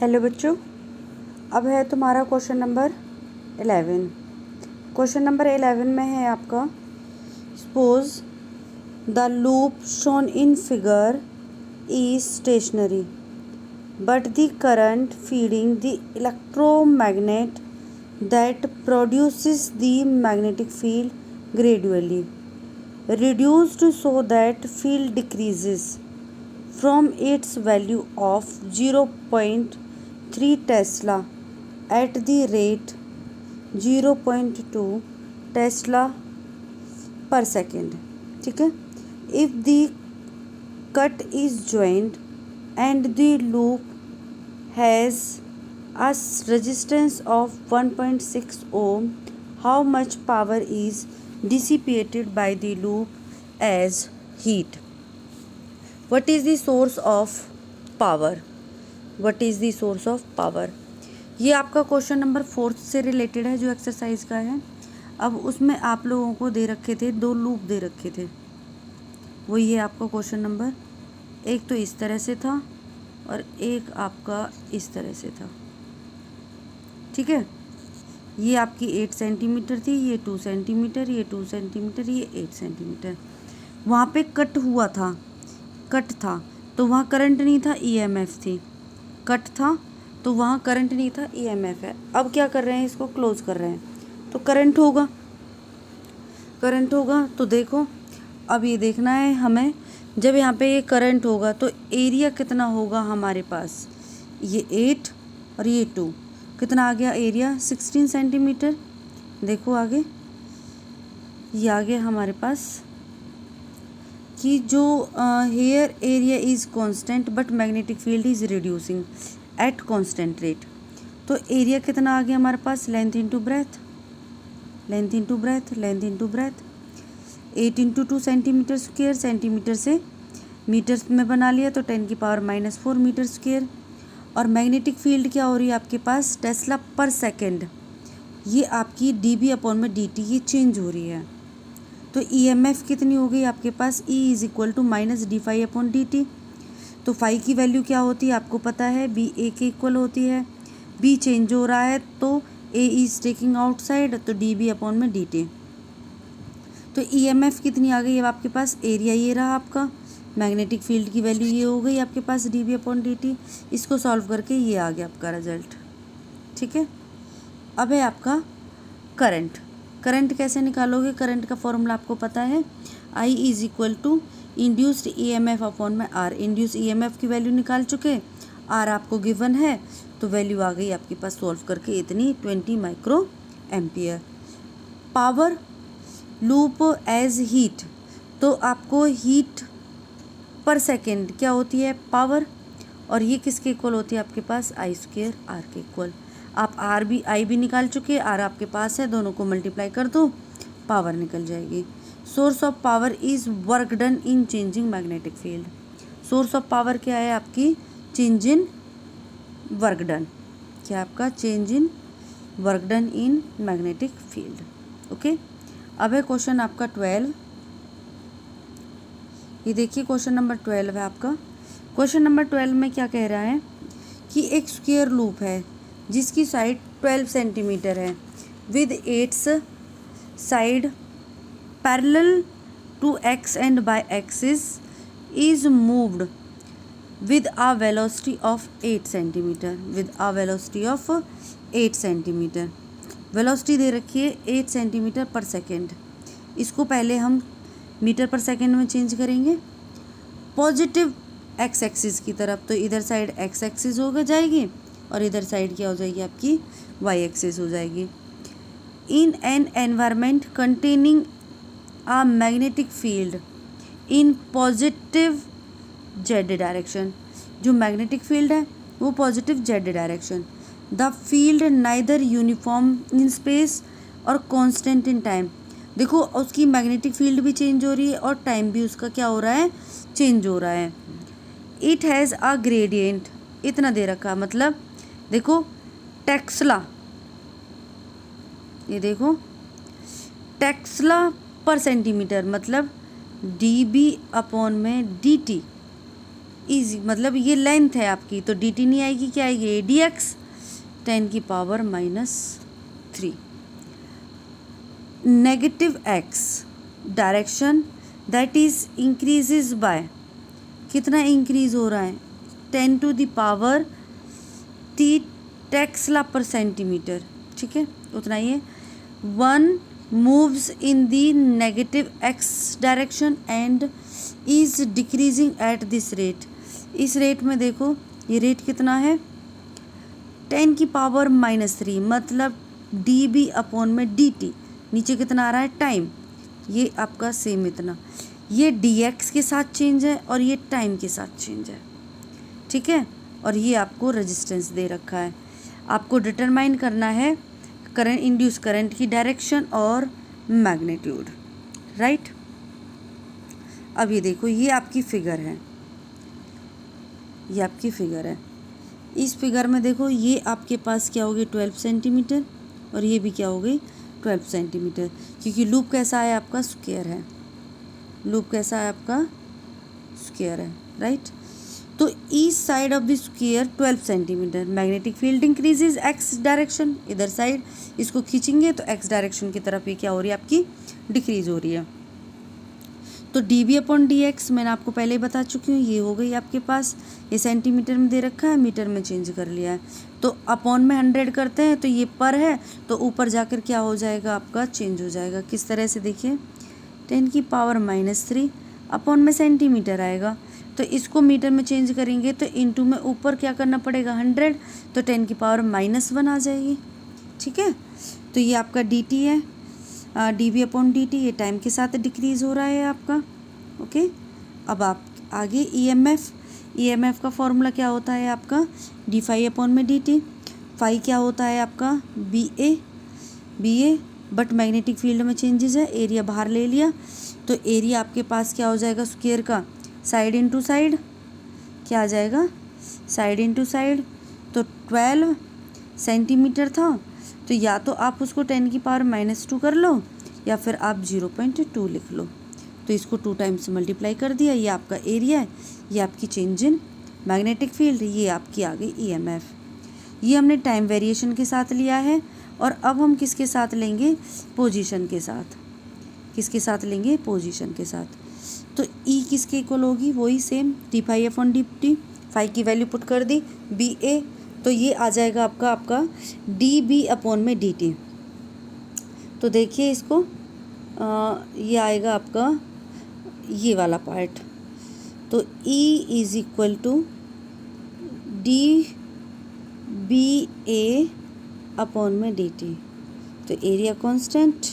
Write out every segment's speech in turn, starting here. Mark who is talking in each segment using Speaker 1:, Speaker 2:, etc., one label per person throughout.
Speaker 1: Hello बच्चों, अब है तुम्हारा क्वेश्चन नंबर 11। क्वेश्चन नंबर 11 में है आपका, suppose the loop shown in figure is stationary but the current feeding the electromagnet that produces the magnetic field gradually reduced so that field decreases from its value of 0.3 Tesla at the rate 0.2 Tesla per second. ठीक है, if the cut is joined and the loop has a resistance of 1.6 ohm, how much power is dissipated by the loop as heat? What is the source of power? What is the source of power? ये आपका question number 4 से related है, जो exercise का है। अब उसमें आप लोगों को दे रखे थे, 2 लूप दे रखे थे। वो ये आपका क्वेश्चन नंबर, एक तो इस तरह से था और एक आपका इस तरह से था। ठीक है, ये आपकी 8 सेंटीमीटर थी, ये 2 सेंटीमीटर, ये 2 सेंटीमीटर, ये 8 सेंटीमीटर। वहाँ पे कट हुआ था, कट था तो वहाँ करंट नहीं था, ईएमएफ थी। कट था तो वहाँ करंट नहीं था, ईएमएफ है। अब क्या कर रहे हैं, इसको क्लोज कर रहे हैं तो करंट होगा। करंट होगा तो देखो, अब ये देखना है हमें, जब यहाँ पे ये करंट होगा तो एरिया कितना होगा हमारे पास। ये 8 और ये 2, कितना आ गया एरिया, 16 सेंटीमीटर। देखो आगे, ये आ गया हमारे पास कि जो here area is constant but magnetic field is reducing at constant rate. तो एरिया कितना आ गया हमारे पास, length into breadth, length into breadth, length into breadth. 8 into 2 centimetre square, centimetre से मीटर में बना लिया तो 10⁻⁻⁴ मीटर स्क्वेयर। और मैग्नेटिक फील्ड क्या हो रही है आपके पास, टेस्ला पर सेकेंड। ये आपकी dB अपॉन में dt ये चेंज हो रही है। तो ईएमएफ कितनी हो गई आपके पास, E is equal to -d∅ upon dt। तो फाई की वैल्यू क्या होती है आपको पता है, बी ए के इक्वल होती है। बी चेंज हो रहा है तो ए इज टेकिंग आउटसाइड, तो dB अपॉन में dt। तो ईएमएफ कितनी आ गई अब आपके पास, एरिया ये रहा आपका, मैग्नेटिक फील्ड की वैल्यू ये हो गई आपके पास dB अपॉन dt। इसको सॉल्व करके ये आ गया आपका रिजल्ट। ठीक है, अब है आपका करंट। करंट कैसे निकालोगे, करंट का फॉर्मूला आपको पता है, I is equal to induced EMF upon में R। इंड्यूस ईएमएफ की वैल्यू निकाल चुके, R आपको गिवन है तो वैल्यू आ गई आपके पास सॉल्व करके इतनी, 20 micro ampere. Power loop as heat, तो आपको हीट पर सेकेंड क्या होती है, पावर। और ये किसके इक्वल होती है आपके पास, I² R के इक्वल। आप आई भी निकाल चुके, आर आपके पास है, दोनों को मल्टीप्लाई कर दो, पावर निकल जाएगी। Source of power is work done in changing magnetic field. Source of power क्या है आपकी, चेंज इन वर्क डन, क्या आपका change in work done in magnetic field. Okay, अब है क्वेश्चन आपका 12। ये देखिए क्वेश्चन नंबर 12 है आपका। क्वेश्चन नंबर 12 में क्या कह रहा है कि एक स्क्वायर लूप है जिसकी साइड 12 सेंटीमीटर है, with 8 side parallel to x and y axis is moved with a velocity of 8 centimetre, with a velocity of 8 centimetre. Velocity दे रखी है 8 सेंटीमीटर पर सेकेंड। इसको पहले हम मीटर पर सेकेंड में चेंज करेंगे पॉजिटिव एक्स एक्सिस की तरफ, तो इधर साइड एक्स एक्सिस हो जाएगी और इधर साइड क्या हो जाएगी आपकी, वाई एक्सिस हो जाएगी। In an environment containing a magnetic field in positive Z direction, जो मैग्नेटिक फील्ड है वो positive Z direction. The field neither uniform in space और कांस्टेंट इन टाइम। देखो उसकी मैग्नेटिक फील्ड भी चेंज हो रही है और टाइम भी उसका क्या हो रहा है, चेंज हो रहा है। इट हैज़ अ ग्रेडियंट, इतना दे रखा, मतलब देखो टेस्ला, ये देखो टेस्ला पर सेंटीमीटर, मतलब dB अपॉन में dt। ईजी मतलब ये लेंथ है आपकी, तो डी टी नहीं आएगी, क्या आएगी, A D x 10⁻³ negative x direction that is increases by, कितना इंक्रीज हो रहा है, 10⁻³ टेस्ला पर सेंटीमीटर, ठीक है, उतना ही है। 1 moves in the negative x direction and is decreasing at this rate, इस रेट में देखो ये रेट कितना है 10⁻³ मतलब dB/dt, नीचे कितना आ रहा है टाइम, ये आपका सेम इतना, ये dx के साथ चेंज है और ये टाइम के साथ चेंज है, ठीक है। और ये आपको रेजिस्टेंस दे रखा है, आपको डिटरमाइन करना है करंट, इंड्यूस करंट की डायरेक्शन और मैग्नीट्यूड, राइट। अब ये देखो ये आपकी फिगर है, ये आपकी फिगर है, इस फिगर में देखो ये आपके पास क्या होगी 12 सेंटीमीटर और ये भी क्या हो गई 12 सेंटीमीटर, क्योंकि लूप कैसा है आपका स्क्वायर है, लूप कैसा है आपका स्क्वायर है, राइट। तो each side of the square 12 centimetre, magnetic field increases x direction, इधर साइड इसको खींचेंगे तो एक्स डायरेक्शन की तरफ ये क्या हो रही है आपकी डिक्रीज हो रही है। तो dB/dx मैंने आपको पहले ही बता चुकी हूँ, ये हो गई आपके पास, ये सेंटीमीटर में दे रखा है, मीटर में चेंज कर लिया है, तो अपॉन में 100 करते हैं तो ये पर है, तो ऊपर जाकर क्या हो जाएगा आपका चेंज हो जाएगा, किस तरह से देखिए 10⁻³ अपॉन में सेंटीमीटर आएगा, तो इसको मीटर में चेंज करेंगे तो इनटू में ऊपर क्या करना पड़ेगा 100, तो 10⁻⁻1 आ जाएगी, ठीक है। तो ये आपका dt है, dB/dt, ये टाइम के साथ डिक्रीज हो रहा है आपका, ओके। अब आप आगे EMF का फॉर्मूला क्या होता है आपका d∅/dt, फाई क्या होता है आपका BA, बट मैग्नेटिक फील्ड में चेंजेस है, एरिया बाहर ले लिया, तो एरिया आपके पास क्या हो जाएगा स्क्वायर का साइड इंटू साइड, क्या आ जाएगा साइड इंटू साइड, तो 12 सेंटीमीटर था, तो या तो आप उसको 10⁻² कर लो या फिर आप 0.2 लिख लो, तो इसको 2 टाइम्स मल्टीप्लाई कर दिया, ये आपका एरिया है, ये आपकी चेंज इन मैग्नेटिक फील्ड, ये आपकी आ गई EMF। ये हमने टाइम वेरिएशन के साथ लिया है, और अब हम किसके साथ लेंगे पोजीशन के साथ, किसके साथ लेंगे पोजीशन के साथ, तो E किसके इक्वल होगी वही सेम d∅/dt, फाई की वैल्यू पुट कर दी BA, तो ये आ जाएगा आपका dB/dt, तो देखिए इसको ये आएगा आपका ये वाला पार्ट, तो E is equal to dBA/dt, तो एरिया कांस्टेंट,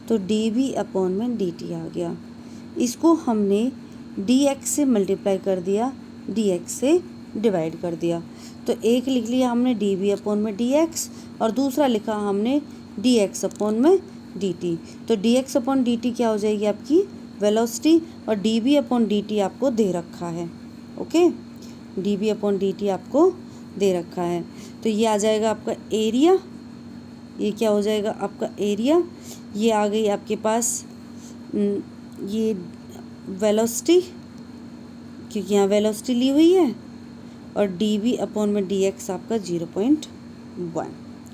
Speaker 1: तो dB/dt आ गया, इसको हमने dx से मल्टीप्लाई कर दिया, dx से डिवाइड कर दिया, तो एक लिख लिया हमने dB/dx और दूसरा लिखा हमने dx/dt, तो dx/dt क्या हो जाएगी आपकी वेलोसिटी, और dB/dt आपको दे रखा है, ओके, dB/dt आपको दे रखा है, तो ये आ जाएगा आपका एरिया, ये क्या हो जाएगा आपका एरिया, ये आ गई आपके पास ये वेलोसिटी, क्योंकि यहाँ वेलोसिटी ली हुई है, और dB/dx आपका 0.1,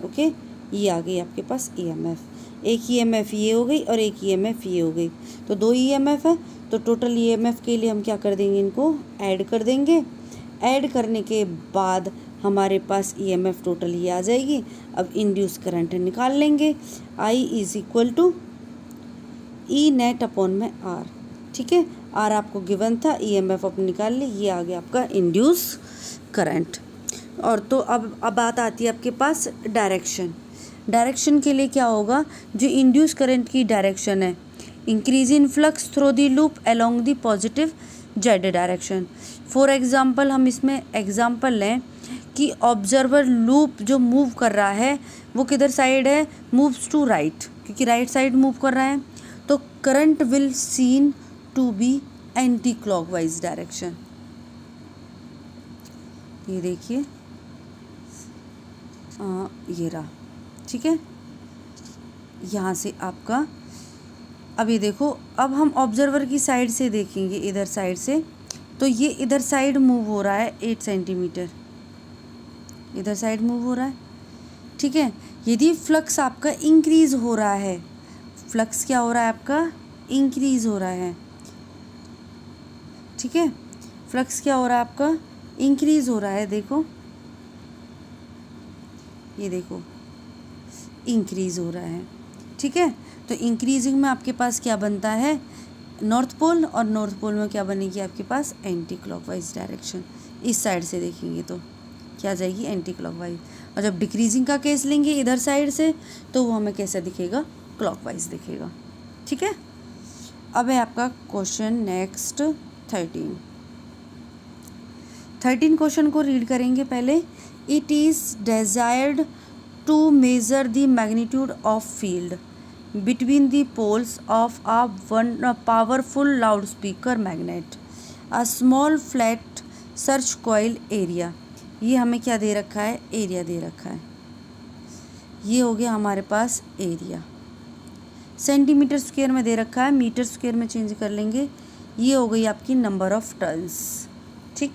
Speaker 1: ओके। ये आ गई आपके पास EMF, एक EMF ये हो गई और एक EMF ये हो गई, तो 2 EMF है, तो टोटल EMF के लिए हम क्या कर देंगे, इनको ऐड कर देंगे, ऐड करने के बाद हमारे पास EMF टोटल ये आ जाएगी। अब इंड्यूस करंट निकाल लेंगे, I is equal to E net upon में R, ठीक है, R आपको गिवन था, EMF अपन निकाल ली, ये आ गया आपका इंड्यूस करंट। और तो अब बात आती है आपके पास डायरेक्शन के लिए क्या होगा, जो इंड्यूस करंट की डायरेक्शन है, increase in flux through the loop along the positive Z direction. For example हम इसमें एग्जांपल लें कि ऑब्जर्वर लूप जो मूव कर रहा है वो किधर साइड है, मूव्स टू राइट, क्योंकि राइट साइड मूव कर रहा है, तो current will seen to be anti clockwise direction. ये देखिए ये रहा, ठीक है, यहाँ से आपका, अब ये देखो, अब हम ऑब्जर्वर की साइड से देखेंगे, इधर साइड से, तो ये इधर साइड मूव हो रहा है 8 सेंटीमीटर, इधर साइड मूव हो रहा है, ठीक है। यदि फ्लक्स आपका इंक्रीज़ हो रहा है, फ्लक्स क्या हो रहा है आपका, इंक्रीज़ हो रहा है, ठीक है। फ्लक्स क्या हो रहा है आपका, इंक्रीज़ हो रहा है, देखो ये देखो इंक्रीज़ हो रहा है, ठीक है। तो इंक्रीजिंग में आपके पास क्या बनता है, नॉर्थ पोल, और नॉर्थ पोल में क्या बनेगी आपके पास, एंटी क्लॉकवाइज डायरेक्शन। इस साइड से देखेंगे तो क्या जाएगी, एंटी क्लॉकवाइज। और जब डिक्रीजिंग का केस लेंगे इधर साइड से, तो वो हमें कैसा दिखेगा, क्लॉकवाइज दिखेगा, ठीक है। अब है आपका क्वेश्चन नेक्स्ट 13 क्वेश्चन को रीड करेंगे पहले। It is desired to measure the magnitude of field between the poles of a powerful loudspeaker magnet, a small flat search coil area। ये हमें क्या दे रखा है, एरिया दे रखा है। ये हो गया हमारे पास एरिया, सेंटीमीटर स्क्वायर में दे रखा है, मीटर स्क्वायर में चेंज कर लेंगे। ये हो गई आपकी नंबर ऑफ टर्न्स, ठीक।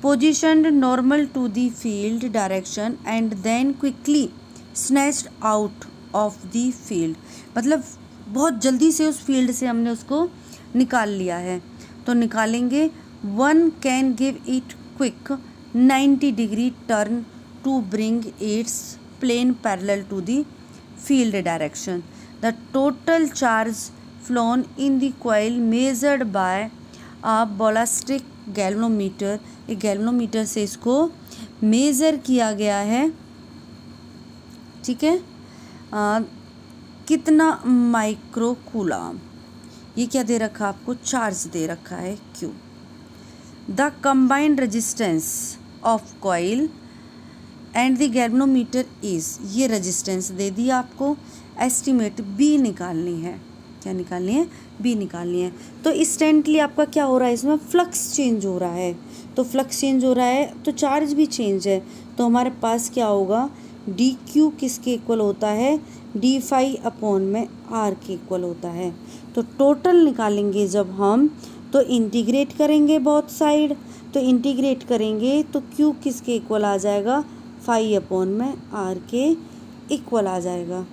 Speaker 1: Positioned normal to the field direction and then quickly snatched out of the field, मतलब बहुत जल्दी से उस फील्ड से हमने उसको निकाल लिया है। तो निकालेंगे, one can give it quick 90 degree turn to bring its plane parallel to the field direction. The total charge flown in the coil measured by a ballistic galvanometer. एक गैल्वेनोमीटर से इसको मेज़र किया गया है, ठीक है। कितना माइक्रो कूलम, ये क्या दे रखा आपको, चार्ज दे रखा है Q. The combined resistance of coil and the galvanometer is, ये रेजिस्टेंस दे दी आपको। एस्टिमेट बी निकालनी है, क्या निकालनी है, बी निकालनी है। तो इंस्टेंटली आपका क्या हो रहा है, इसमें फ्लक्स चेंज हो रहा है। तो फ्लक्स चेंज हो रहा है तो चार्ज भी चेंज है। तो हमारे पास क्या होगा, डी क्यू किसके इक्वल होता है, डी फाई अपॉन में आर के इक्वल होता है। तो टोटल निकालेंगे जब हम, तो इंटीग्रेट करेंगे बोथ साइड। तो इंटीग्रेट करेंगे तो क्यू किसके इक्वल आ जाएगा, फाई अपॉन में आर के इक्वल आ जाएगा,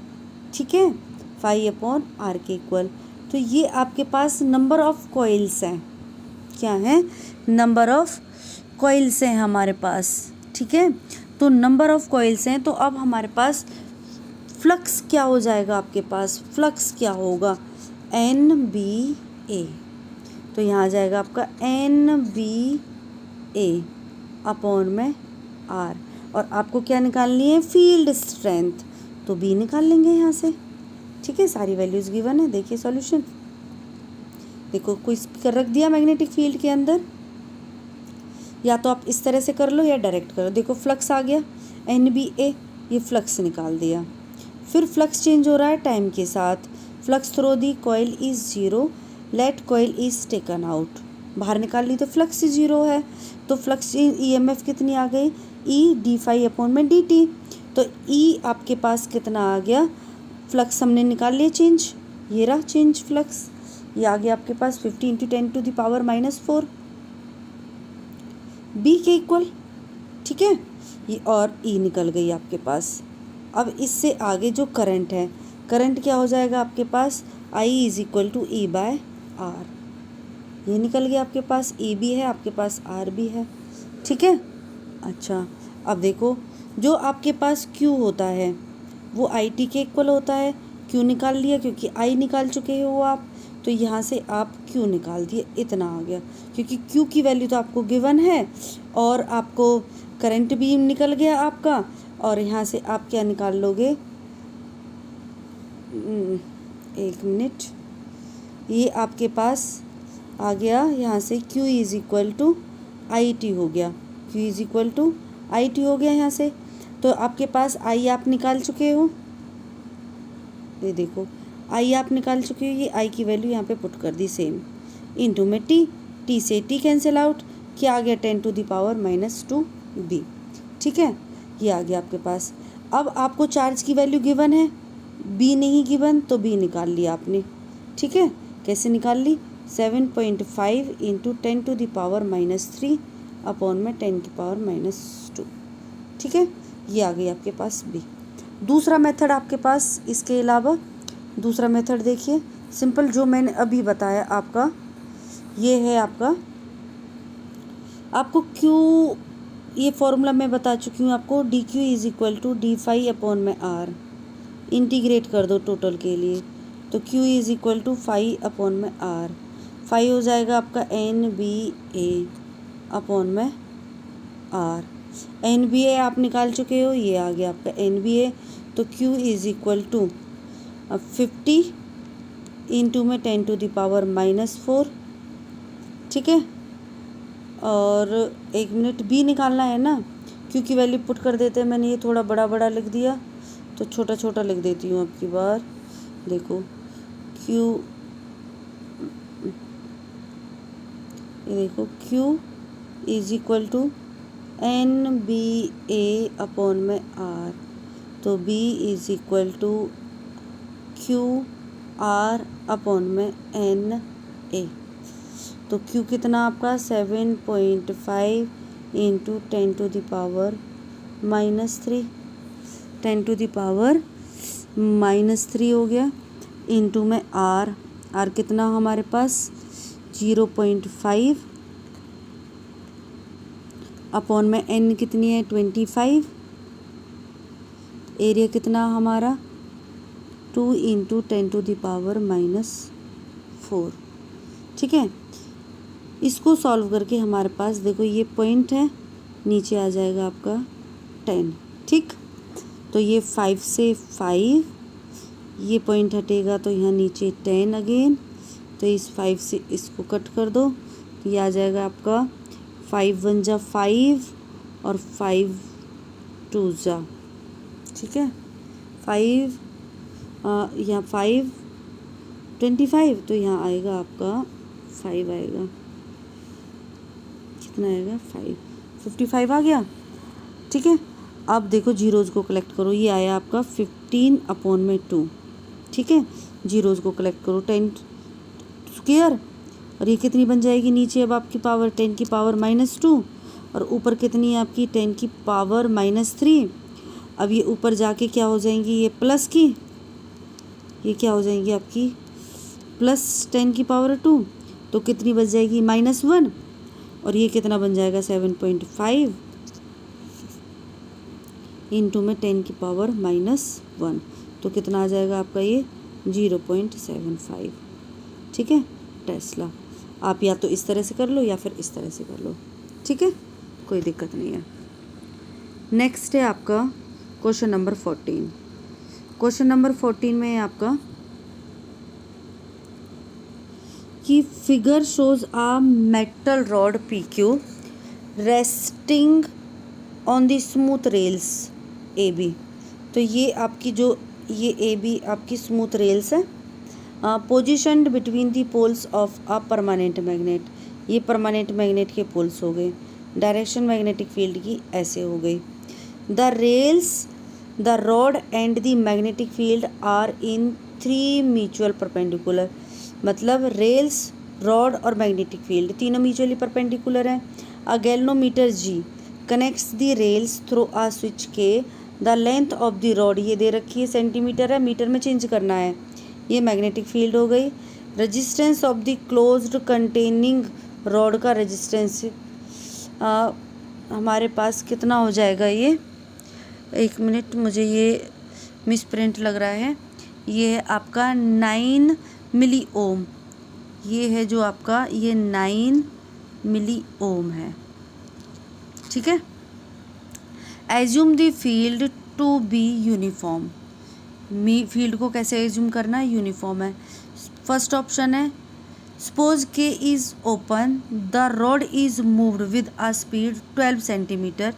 Speaker 1: ठीक है, फाई अपॉन आर के इक्वल। तो ये आपके पास नंबर ऑफ कॉइल्स हैं, क्या है, नंबर ऑफ कॉइल्स हैं हमारे पास, ठीक है। तो नंबर ऑफ कॉइल्स हैं, तो अब हमारे पास फ्लक्स क्या हो जाएगा, आपके पास फ्लक्स क्या होगा, एन बी ए। तो यहाँ आ जाएगा आपका एन बी ए अपॉन में आर। और आपको क्या निकालनी है, फील्ड स्ट्रेंथ, तो बी निकाल लेंगे यहाँ से, ठीक है। सारी वैल्यूज़ गिवन है, देखिए सॉल्यूशन। देखो कोई स्पीकर रख दिया मैग्नेटिक फील्ड के अंदर, या तो आप इस तरह से कर लो या डायरेक्ट करो। देखो फ्लक्स आ गया एन बी ए, ये फ्लक्स निकाल दिया। फिर फ्लक्स चेंज हो रहा है टाइम के साथ। Flux through the coil is zero, let coil is taken out, बाहर निकाल ली तो फ्लक्स ज़ीरो है। तो फ्लक्स ईएमएफ कितनी आ गई, ई डी फाई अपॉन में डी टी। तो ई आपके पास कितना आ गया, फ्लक्स हमने निकाल लिया चेंज, ये रहा चेंज फ्लक्स, ये आ गया आपके पास 50 इंटू 10⁻⁻⁴ बी के इक्वल, ठीक है। ये और ई निकल गई आपके पास। अब इससे आगे जो करंट है, करंट क्या हो जाएगा आपके पास, I is equal to E by R. ये निकल गया आपके पास, ई भी है आपके पास, आर भी है, ठीक है। अच्छा अब देखो, जो आपके पास क्यू होता है वो आई टी के इक्वल होता है। क्यू निकाल लिया क्योंकि आई निकाल चुके हो आप, तो यहाँ से आप क्यू निकाल दिए, इतना आ गया। क्योंकि क्यू की वैल्यू तो आपको गिवन है और आपको करंट भी निकल गया आपका, और यहाँ से आप क्या निकाल लोगे, एक मिनट, ये आपके पास आ गया यहाँ से Q is equal to I T हो गया, Q is equal to I T हो गया यहाँ से। तो आपके पास आई आप निकाल चुके हो, ये देखो आई आप निकाल चुके हो, ये आई की वैल्यू यहाँ पे पुट कर दी सेम, इनटू में टी, टी से टी कैंसिल आउट, क्या आ गया 10⁻⁻² बी, ठीक है। ये आ गया आपके पास। अब आपको चार्ज की वैल्यू गिवन है, बी नहीं गिवन, तो बी निकाल लिया आपने, ठीक है। कैसे निकाल ली, 7.5 इंटू 10⁻³ अपॉन में 10⁻²। ठीक है, ये आ गई आपके पास बी। दूसरा मेथड आपके पास इसके अलावा दूसरा मेथड देखिए, सिंपल जो मैंने अभी बताया आपका, ये है आपको क्यू, ये फॉर्मूला मैं बता चुकी हूँ आपको, D Q is equal to D phi upon में आर। इंटीग्रेट कर दो टोटल के लिए, तो Q is equal to phi upon में आर। फाई हो जाएगा आपका एन बी ए अपॉन में आर। एन बी ए आप निकाल चुके हो, ये आ गया आपका एन बी ए। तो Q is equal to 50 into में 10⁻⁻⁴। ठीक है, और 1 मिनट बी निकालना है ना, क्यू की वैल्यू पुट कर देते हैं। मैंने ये थोड़ा बड़ा बड़ा लिख दिया, तो छोटा छोटा लिख देती हूँ अब की बार। देखो क्यू, ये देखो Q is equal to N B A upon में आर। तो B is equal to Q R upon में एन ए। तो क्यू कितना आपका 7.5 इंटू 10⁻³ 10⁻³ हो गया, इंटू में आर। आर कितना हमारे पास 0.5 अपॉन में एन कितनी है 25। एरिया कितना हमारा 2 इंटू 10⁻⁻⁴। ठीक है, इसको सॉल्व करके हमारे पास देखो ये पॉइंट है, नीचे आ जाएगा आपका 10। ठीक, तो ये 5 से 5, ये पॉइंट हटेगा तो यहाँ नीचे 10 अगेन। तो इस 5 से इसको कट कर दो, तो ये आ जाएगा आपका 5 1 जा 5 और 5 2 जा। ठीक है, 5 यहाँ 5 25, तो यहाँ आएगा आपका 5 आएगा, कितना आएगा 55 आ गया। ठीक है, अब देखो जीरोज़ को कलेक्ट करो, ये आया आपका 15 अपॉन में 2। ठीक है, जीरोज़ को कलेक्ट करो 10 स्क्वायर, और ये कितनी बन जाएगी नीचे अब आपकी पावर 10⁻⁻² और ऊपर कितनी है आपकी 10⁻⁻3। अब ये ऊपर जाके क्या हो जाएंगी, ये प्लस की, ये क्या हो जाएंगी आपकी प्लस 10⁻², तो कितनी बच जाएगी -1, और ये कितना बन जाएगा 7.5 इंटू में 10⁻⁻1, तो कितना आ जाएगा आपका ये 0.75। ठीक है, टेस्ला। आप या तो इस तरह से कर लो या फिर इस तरह से कर लो। ठीक है, कोई दिक्कत नहीं है। नेक्स्ट है आपका क्वेश्चन नंबर 14। क्वेश्चन नंबर 14 में है आपका कि figure shows a metal rod PQ resting on the smooth rails AB। तो ये आपकी जो ये AB आपकी स्मूथ रेल्स है, positioned between the poles of a permanent magnet. ये परमानेंट मैग्नेट के पोल्स हो गए, डायरेक्शन मैग्नेटिक फील्ड की ऐसे हो गई। The rails, the rod and the magnetic field are in 3 mutual perpendicular. मतलब रेल्स, रॉड और मैग्नेटिक फील्ड तीनों म्यूचुअली परपेंडिकुलर हैं। अ galvanometer G connects the rails through a switch K। The length of the rod ये दे रखी है, centimetre है, metre में change करना है। ये मैग्नेटिक फील्ड हो गई। Resistance of the closed containing rod का रेजिस्टेंस हमारे पास कितना हो जाएगा, ये 1 मिनट, मुझे ये मिस प्रिंट लग रहा है। ये है आपका 9 मिली ओम। ये है जो आपका ये 9 मिली ओम है। ठीक है, assume the field to be uniform. Field को कैसे एज्यूम करना है, यूनिफॉर्म है। फर्स्ट ऑप्शन है suppose K is open, the rod is moved with a speed 12 centimetre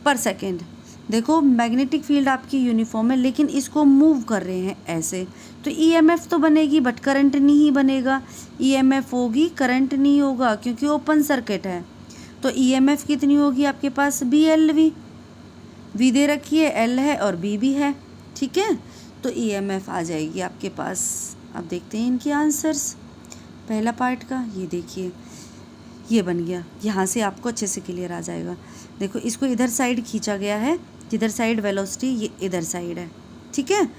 Speaker 1: per second. देखो मैग्नेटिक फील्ड आपकी यूनिफॉर्म है, लेकिन इसको मूव कर रहे हैं ऐसे, तो EMF तो बनेगी बट करंट नहीं बनेगा। EMF होगी, करंट नहीं होगा, क्योंकि ओपन सर्किट है। तो EMF कितनी होगी आपके पास BLV, V दे रखी है, L है और B भी है। ठीक है, तो EMF आ जाएगी आपके पास। अब देखते हैं इनके आंसर्स। पहला पार्ट का, ये देखिए ये बन गया। यहाँ से आपको अच्छे से क्लियर आ जाएगा। देखो इसको इधर साइड खींचा गया है, जिधर साइड वेलोसिटी ये इधर साइड है, ठीक है।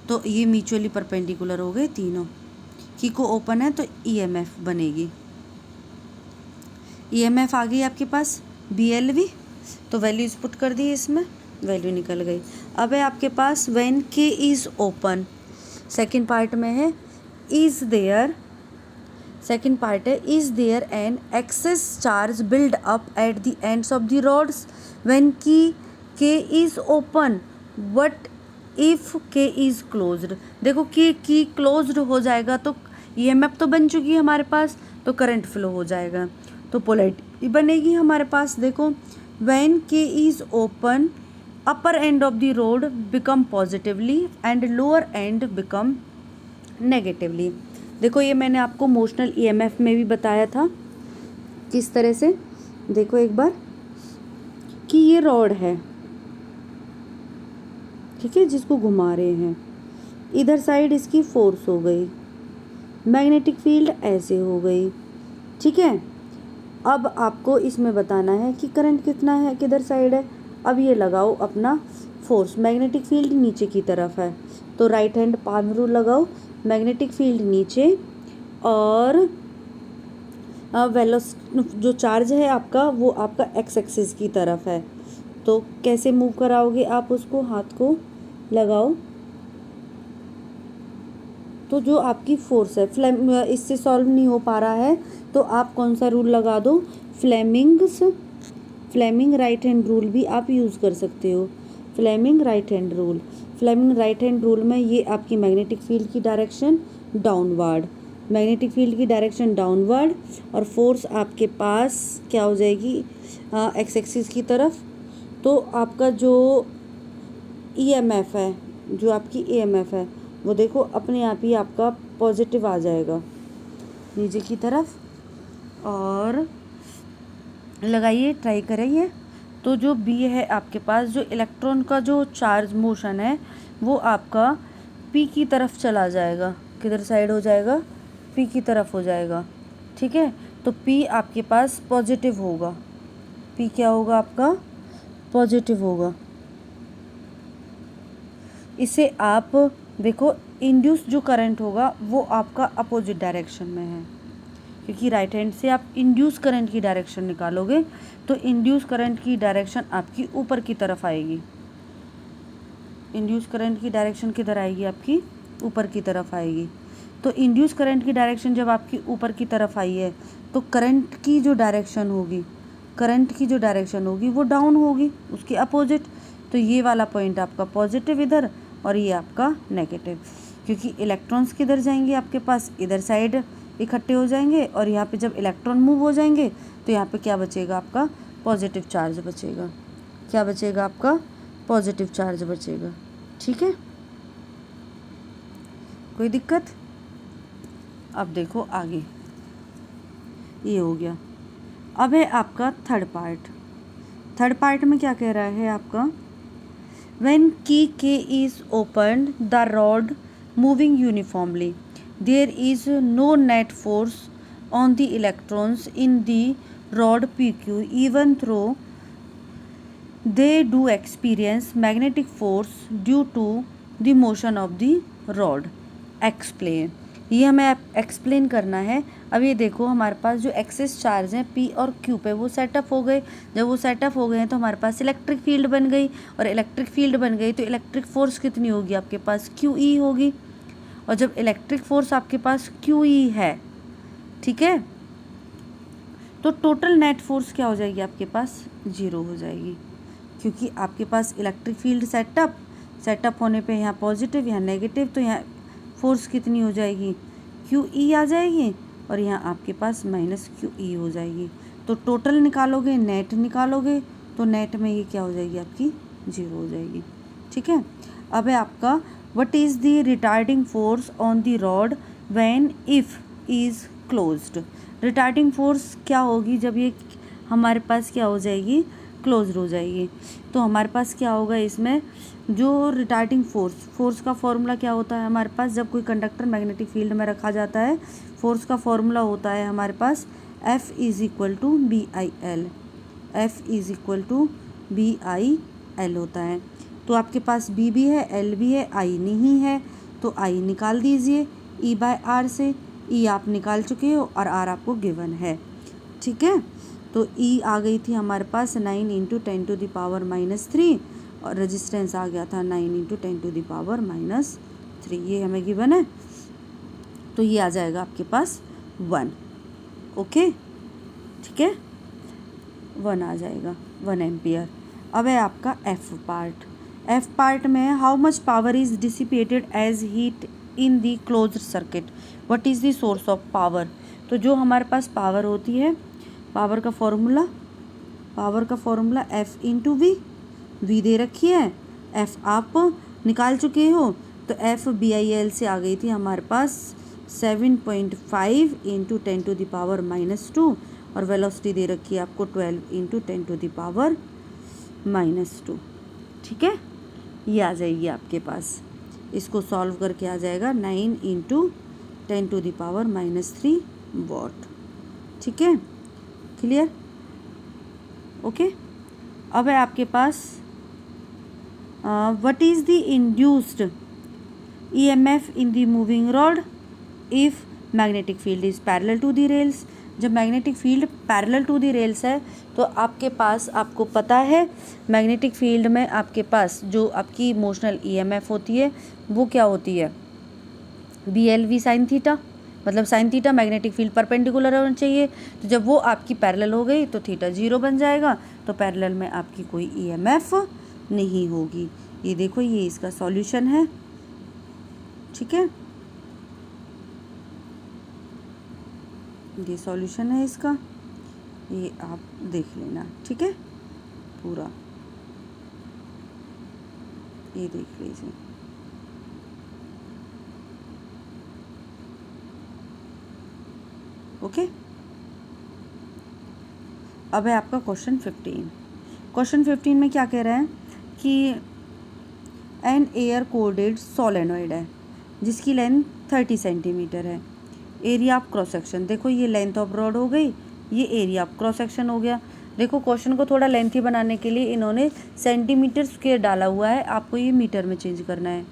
Speaker 1: तो ये म्यूचुअली परपेंडिकुलर हो गए तीनों। की को ओपन है तो ईएमएफ बनेगी। ईएमएफ आ गई आपके पास BLV, तो वैल्यूज पुट कर दी इसमें, वैल्यू निकल गई। अब है आपके पास when K is open, second part में है इज़ देयर, सेकंड पार्ट है is there an excess charge build up at the ends of the rods when K is open but if K is closed. देखो K closed हो जाएगा तो EMF तो बन चुकी है हमारे पास, तो करंट फ्लो हो जाएगा, तो पोलैरिटी बनेगी हमारे पास। देखो when K is open upper end of the road become positively and lower and become negatively. देखो ये मैंने आपको मोशनल ईएमएफ में भी बताया था किस तरह से। देखो एक बार कि ये रॉड है, ठीक है, जिसको घुमा रहे हैं, इधर साइड इसकी फोर्स हो गई, मैग्नेटिक फील्ड ऐसे हो गई, ठीक है। अब आपको इसमें बताना है कि करंट कितना है, किधर साइड है। अब ये लगाओ अपना फोर्स, मैग्नेटिक फील्ड नीचे की तरफ है, तो राइट हैंड पाम रूल लगाओ, मैग्नेटिक फील्ड नीचे और जो चार्ज है आपका वो आपका एक्स एक्सिस की तरफ है। तो कैसे मूव कराओगे आप उसको, हाथ को लगाओ, तो जो आपकी फोर्स है इससे सॉल्व नहीं हो पा रहा है तो आप कौन सा रूल लगा दो, फ्लेमिंग राइट हैंड रूल भी आप यूज़ कर सकते हो। फ्लेमिंग राइट हैंड रूल में ये आपकी मैग्नेटिक फील्ड की डायरेक्शन डाउनवर्ड, मैग्नेटिक फील्ड की डायरेक्शन डाउनवर्ड, और फोर्स आपके पास क्या हो जाएगी एक्स एक्सिस की तरफ। तो आपका जो ईएमएफ है, जो आपकी ईएमएफ है वो देखो अपने आप ही आपका पॉजिटिव आ जाएगा नीचे की तरफ, और लगाइए, ट्राई करिए। तो जो बी है आपके पास, जो इलेक्ट्रॉन का जो चार्ज मोशन है वो आपका पी की तरफ चला जाएगा, किधर साइड हो जाएगा, पी की तरफ हो जाएगा, ठीक है। तो पी आपके पास पॉजिटिव होगा, पी क्या होगा आपका पॉजिटिव होगा। इसे आप देखो इंड्यूस जो करंट होगा वो आपका अपोजिट डायरेक्शन में है, क्योंकि राइट हैंड से आप इंड्यूस करंट की डायरेक्शन निकालोगे तो इंड्यूस करंट की डायरेक्शन आपकी ऊपर की तरफ आएगी। इंड्यूस करंट की डायरेक्शन किधर आएगी, आपकी ऊपर की तरफ आएगी। तो इंड्यूस करंट की डायरेक्शन जब आपकी ऊपर की तरफ आई है तो करंट की जो डायरेक्शन होगी वो डाउन होगी, उसकी अपोजिट। तो ये वाला पॉइंट आपका पॉजिटिव इधर और ये आपका नेगेटिव, क्योंकि इलेक्ट्रॉन्स किधर जाएंगे आपके पास इधर साइड इकट्ठे हो जाएंगे, और यहाँ पे जब इलेक्ट्रॉन मूव हो जाएंगे तो यहाँ पे क्या बचेगा आपका पॉजिटिव चार्ज बचेगा। क्या बचेगा आपका पॉजिटिव चार्ज बचेगा, ठीक है। कोई दिक्कत? अब देखो आगे, ये हो गया। अब है आपका थर्ड पार्ट में क्या कह रहा है आपका, when key K is opened the rod moving uniformly, there is no net force on the electrons in the rod PQ even though they do experience magnetic force due to the motion of the rod. Explain, ये हमें explain करना है। अब ये देखो हमारे पास जो access charge हैं पी और क्यू पे वो सेटअप हो गए। जब वो सेटअप हो गए हैं तो हमारे पास इलेक्ट्रिक फील्ड बन गई, और इलेक्ट्रिक फील्ड बन गई तो इलेक्ट्रिक फोर्स कितनी होगी आपके पास, क्यू ई होगी। और जब इलेक्ट्रिक फोर्स आपके पास क्यू ई है, ठीक है, तो टोटल नेट फोर्स क्या हो जाएगी आपके पास, 0 हो जाएगी, क्योंकि आपके पास इलेक्ट्रिक फील्ड सेटअप होने पे यहाँ पॉजिटिव यहाँ नेगेटिव, तो यहाँ फोर्स कितनी हो जाएगी, क्यू ई आ जाएगी, और यहाँ आपके पास माइनस क्यू ई हो जाएगी। तो टोटल निकालोगे, नेट निकालोगे, तो नेट में ये क्या हो जाएगी आपकी 0 हो जाएगी, ठीक है। अब है आपका what is the retarding force on the rod when if is closed. Retarding force क्या होगी जब ये हमारे पास क्या हो जाएगी, क्लोज्ड हो जाएगी। तो हमारे पास क्या होगा इसमें, जो रिटार्डिंग फोर्स का फॉर्मूला क्या होता है हमारे पास, जब कोई कंडक्टर मैग्नेटिक फील्ड में रखा जाता है, फोर्स का फॉर्मूला होता है हमारे पास F is equal to BIL। F is equal to BIL होता है। तो आपके पास B भी है, L भी है, I नहीं है, तो I निकाल दीजिए E/R से। E आप निकाल चुके हो और R आपको गिवन है, ठीक है। तो E आ गई थी हमारे पास 9 इंटू 10⁻³ और रेजिस्टेंस आ गया था 9 इंटू 10⁻³ ये हमें गिवन है। तो ये आ जाएगा आपके पास 1, ओके, ठीक है, 1 आ जाएगा, 1 एम्पियर। अब है आपका F पार्ट में how much power is dissipated as heat in the closed circuit, what is the source of power. तो जो हमारे पास पावर होती है, पावर का फॉर्मूला F इंटू V दे रखी है, F आप निकाल चुके हो। तो F BIL से आ गई थी हमारे पास 7.5 इंटू 10⁻⁻² और वेलोसिटी दे रखी है आपको 12 इंटू 10⁻², ठीक है। ये आ जाएगी आपके पास, इसको सॉल्व करके आ जाएगा 9 इंटू 10⁻³ वॉट, ठीक है, क्लियर, ओके। अब है आपके पास what is the induced EMF in the moving rod if magnetic field is parallel to the rails. जब magnetic field parallel to the rails है तो आपके पास, आपको पता है मैग्नेटिक फील्ड में आपके पास जो आपकी इमोशनल EMF होती है वो क्या होती है, BLV sin थीटा, मतलब sin theta magnetic field perpendicular होना चाहिए। तो जब वो आपकी पैरेलल हो गई तो थीटा 0 बन जाएगा, तो पैरेलल में आपकी कोई EMF नहीं होगी। ये देखो, ये इसका सॉल्यूशन है, ठीक है, ये सॉल्यूशन है इसका, ये आप देख लेना, ठीक है, पूरा ये देख लीजिए। ओके, अब है आपका क्वेश्चन 15 में क्या कह रहे हैं कि एन एयर कोडेड सोलेनॉइड है जिसकी लेंथ 30 सेंटीमीटर है, एरिया ऑफ क्रॉस सेक्शन, देखो ये लेंथ ऑफ रॉड हो गई, ये एरिया ऑफ क्रॉस सेक्शन हो गया। देखो क्वेश्चन को थोड़ा लेंथी बनाने के लिए इन्होंने सेंटीमीटर स्क्वायर डाला हुआ है, आपको ये मीटर में चेंज करना है।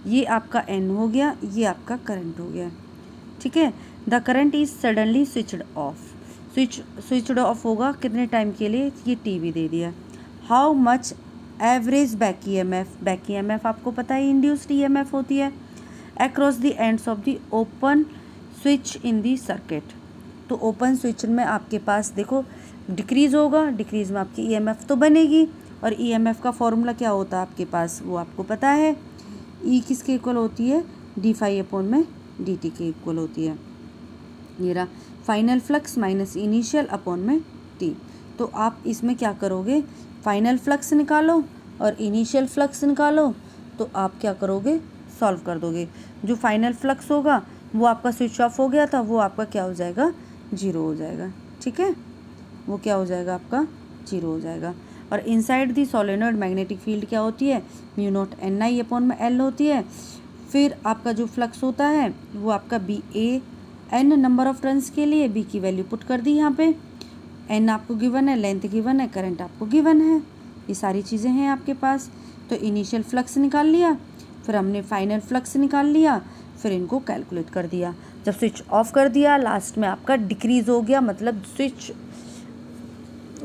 Speaker 1: ये आपका एन हो गया, ये आपका करंट हो गया, ठीक है। The current is suddenly switched off, switched off होगा कितने टाइम के लिए, ये टीवी दे दिया। How much average back EMF आपको पता है इंड्यूस्ड EMF होती है across the ends of the open switch in the circuit. तो ओपन स्विच में आपके पास देखो डिक्रीज़ होगा, डिक्रीज़ में आपकी EMF तो बनेगी, और EMF का फॉर्मूला क्या होता है आपके पास वो आपको पता है, E किसके इक्वल होती है, d∅/dt के इक्वल होती है। ये रहा final flux minus initial upon में T। तो आप इसमें क्या करोगे, फाइनल फ्लक्स निकालो और इनिशियल फ्लक्स निकालो, तो आप क्या करोगे, सॉल्व कर दोगे। जो फाइनल फ्लक्स होगा वो आपका स्विच ऑफ हो गया था, वो आपका क्या हो जाएगा, 0 हो जाएगा, ठीक है, वो क्या हो जाएगा आपका 0 हो जाएगा। और inside the solenoid magnetic field क्या होती है, μ0 होती है। फिर आपका जो फ्लक्स होता है वो आपका BA n number of turns के लिए, B की वैल्यू पुट कर दी यहाँ पे, n आपको गिवन है, लेंथ गिवन है, करंट आपको गिवन है, ये सारी चीज़ें हैं आपके पास। तो इनिशियल फ्लक्स निकाल लिया, फिर हमने फाइनल फ्लक्स निकाल लिया, फिर इनको कैलकुलेट कर दिया। जब स्विच ऑफ कर दिया लास्ट में आपका डिक्रीज़ हो गया, मतलब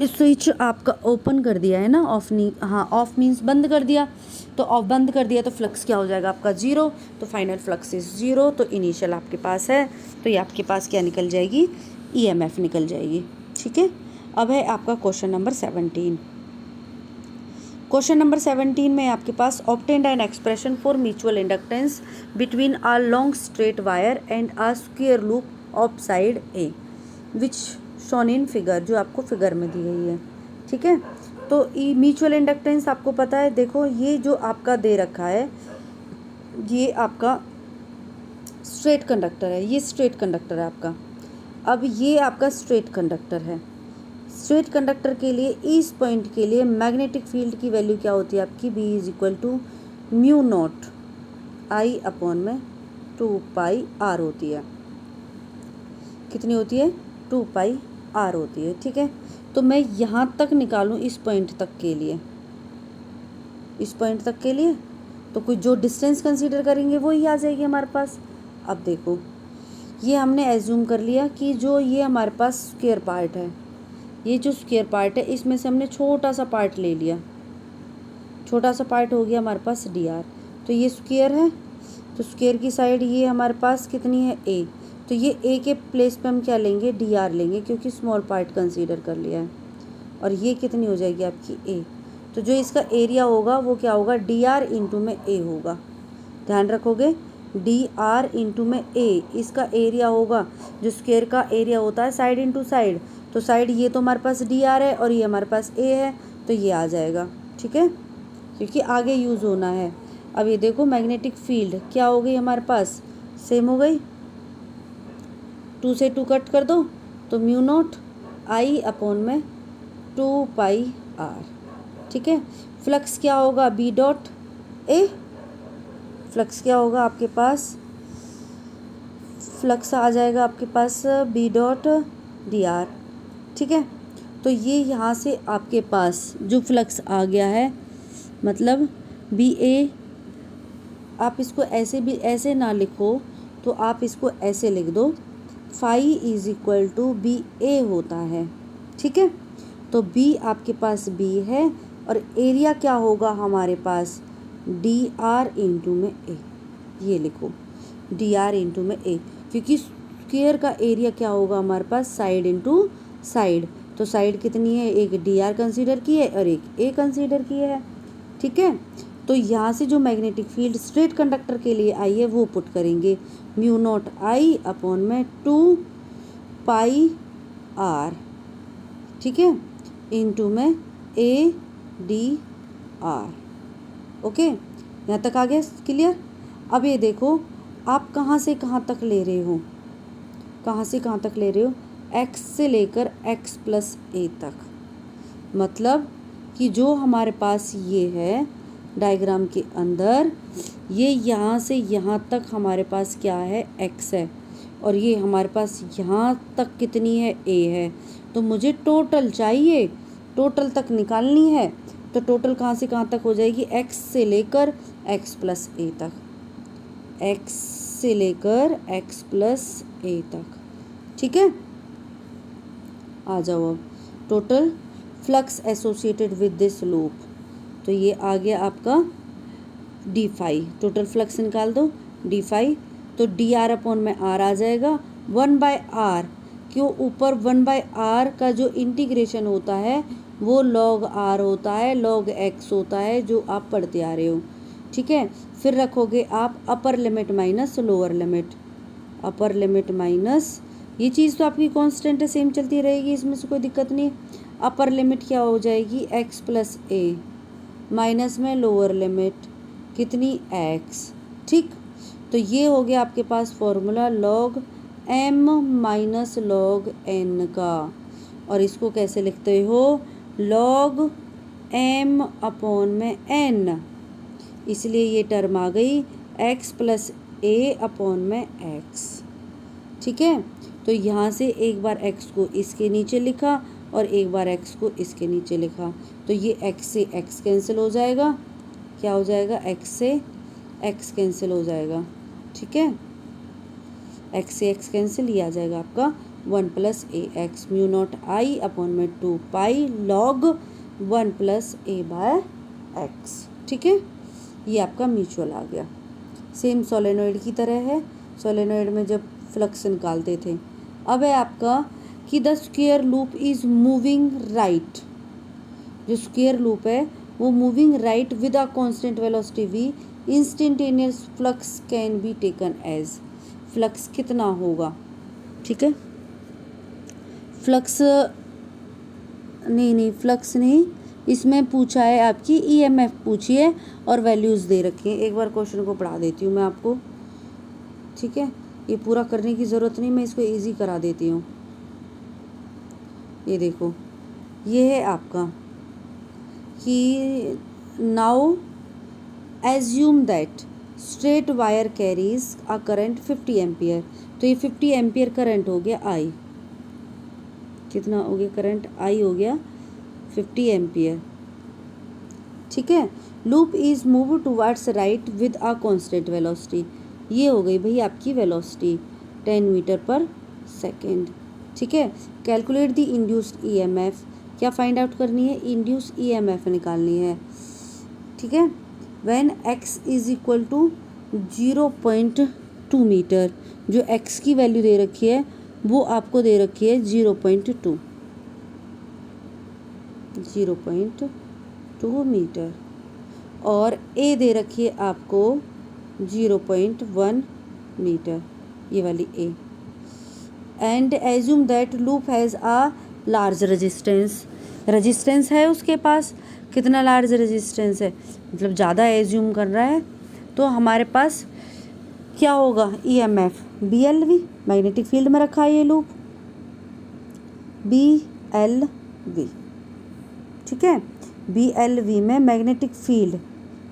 Speaker 1: स्विच आपका ओपन कर दिया है ना, ऑफ नहीं, हाँ ऑफ मीन्स बंद कर दिया, तो ऑफ बंद कर दिया तो फ्लक्स क्या हो जाएगा आपका 0, तो फाइनल फ्लक्स इज 0, तो इनिशियल आपके पास है, तो ये आपके पास क्या निकल जाएगी, EMF निकल जाएगी, ठीक है। अब है आपका क्वेश्चन नंबर 17। क्वेश्चन नंबर 17 में आपके पास obtained an expression for mutual inductance between a long straight wire and a square loop of side a which shown in figure, जो आपको फिगर में दी गई है, ठीक है। तो म्यूचुअल इंडक्टेंस आपको पता है, देखो ये जो आपका दे रखा है ये आपका स्ट्रेट कंडक्टर है, ये स्ट्रेट कंडक्टर है आपका। अब ये आपका स्ट्रेट कंडक्टर है, स्ट्रेट कंडक्टर के लिए इस पॉइंट के लिए मैग्नेटिक फील्ड की वैल्यू क्या होती है आपकी, B is equal to mu nought I upon में 2 पाई R होती है। कितनी होती है, 2 पाई R होती है। ठीक है, तो मैं यहाँ तक निकालूँ इस पॉइंट तक के लिए, इस पॉइंट तक के लिए तो कुछ जो डिस्टेंस कंसीडर करेंगे वो ही आ जाएगी हमारे पास। अब देखो ये हमने एज्यूम कर लिया कि जो ये हमारे पास स्क्वायर पार्ट है, ये जो स्क्वायर पार्ट है इसमें से हमने छोटा सा पार्ट ले लिया, छोटा सा पार्ट हो गया हमारे पास dr। तो ये स्क्वायर है, तो स्क्वायर की साइड ये हमारे पास कितनी है a, तो ये a के प्लेस पे हम क्या लेंगे, dr लेंगे क्योंकि स्मॉल पार्ट कंसीडर कर लिया है। और ये कितनी हो जाएगी आपकी a, तो जो इसका एरिया होगा वो क्या होगा, dr इंटू में a होगा। ध्यान रखोगे, dr इंटू में a इसका एरिया होगा, जो स्क्वायर का एरिया होता है साइड इंटू साइड, तो साइड ये तो हमारे पास dr है और ये हमारे पास a है, तो ये आ जाएगा। ठीक है, क्योंकि आगे यूज़ होना है। अब ये देखो मैग्नेटिक फील्ड क्या हो गई हमारे पास, सेम हो गई, 2 से 2 कट कर दो तो म्यू नॉट I अपॉन में 2 पाई R। ठीक है, फ्लक्स क्या होगा, B डॉट A, फ्लक्स क्या होगा आपके पास, फ्लक्स आ जाएगा आपके पास B डॉट dr। ठीक है, तो ये यहाँ से आपके पास जो फ्लक्स आ गया है, मतलब BA, आप इसको ऐसे भी ऐसे ना लिखो तो आप इसको ऐसे लिख दो, phi is equal to BA होता है। ठीक है, तो B आपके पास B है और एरिया क्या होगा हमारे पास, dr इंटू में A, ये लिखो dr इंटू में A, क्योंकि स्क्वायर का एरिया क्या होगा हमारे पास, साइड इंटू साइड, तो साइड कितनी है, एक dr कंसीडर की है और एक A कंसीडर की है। ठीक है, तो यहाँ से जो मैग्नेटिक फील्ड स्ट्रेट कंडक्टर के लिए आई है वो पुट करेंगे, म्यू नॉट I अपॉन में 2 पाई R। ठीक है, इंटू में A dr। ओके, यहाँ तक आ गया क्लियर। अब ये देखो आप कहाँ से कहाँ तक ले रहे हो, कहाँ से कहाँ तक ले रहे हो, x से लेकर x प्लस a तक, मतलब कि जो हमारे पास ये है डायग्राम के अंदर, ये यहाँ से यहाँ तक हमारे पास क्या है, x है, और ये हमारे पास यहाँ तक कितनी है, a है। तो मुझे टोटल चाहिए, टोटल तक निकालनी है, तो टोटल कहाँ से कहाँ तक हो जाएगी, x से लेकर x प्लस a तक, x से लेकर x प्लस a तक। ठीक है, आ जाओ अब total flux associated with this loop, तो ये आ गया आपका डी फाई, टोटल फ्लक्स निकाल दो डी फाई, तो डी आर अपॉन में आर आ जाएगा 1/r, क्यों, ऊपर 1/r का जो इंटीग्रेशन होता है वो log r होता है, log x होता है, जो आप पढ़ते आ रहे हो। ठीक है, फिर रखोगे आप upper limit minus lower limit, upper limit minus, ये चीज़ तो आपकी कांस्टेंट है, सेम चलती रहेगी, इसमें से कोई दिक्कत नहीं। अपर लिमिट क्या हो जाएगी, x प्लस a, माइनस में लोअर लिमिट कितनी, x। ठीक, तो ये हो गया आपके पास formula log m minus log n का, और इसको कैसे लिखते हो, log m अपॉन में n, इसलिए ये टर्म आ गई x प्लस a अपॉन में x। ठीक है, तो यहाँ से एक बार x को इसके नीचे लिखा और एक बार x को इसके नीचे लिखा, तो ये x से x कैंसिल हो जाएगा, क्या हो जाएगा, x से x कैंसिल हो जाएगा। ठीक है, x से x कैंसिल, ये आ जाएगा आपका 1 plus A X mu nought I upon में 2 pi log 1 plus a by x। ठीक है, ये आपका म्यूचुअल आ गया, सेम सोलेनोइड की तरह है, सोलेनोइड में जब फ्लक्स निकालते थे। अब है आपका कि the square loop is moving right, जो स्क्वायर लूप है वो moving right with a constant velocity v, instantaneous flux can be taken as, flux कितना होगा। ठीक है, फ्लक्स नहीं फ्लक्स नहीं, इसमें पूछा है आपकी ईएमएफ पूछी है और वैल्यूज़ दे रखी हैं। एक बार क्वेश्चन को पढ़ा देती हूँ मैं आपको। ठीक है, ये पूरा करने की ज़रूरत नहीं, मैं इसको इजी करा देती हूँ। ये देखो ये है आपका कि now assume that straight wire carries a current 50 ampere. तो ये 50 एम्पियर करंट हो गया आई। कितना हो गया करंट? आई हो गया 50 एम्पियर। ठीक है। Loop is move towards right with a constant velocity. ये हो गई भाई आपकी वेलोसिटी 10 मीटर पर सेकेंड। ठीक है। Calculate the induced EMF. क्या फाइंड आउट करनी है? इंड्यूस्ड ईएमएफ निकालनी है। ठीक है। When X is equal to 0.2 metre, जो एक्स की वैल्यू दे रखी है वो आपको दे रखी है 0.2 मीटर, और ए दे रखी है आपको 0.1 मीटर, ये वाली a. And assume that loop has a large resistance है उसके पास। कितना लार्ज रेजिस्टेंस है? मतलब ज़्यादा एज्यूम कर रहा है, तो हमारे पास क्या होगा? ईएमएफ BLV, मैग्नेटिक फील्ड में रखा है ये लूप, BLV। ठीक है। BLV में मैग्नेटिक फील्ड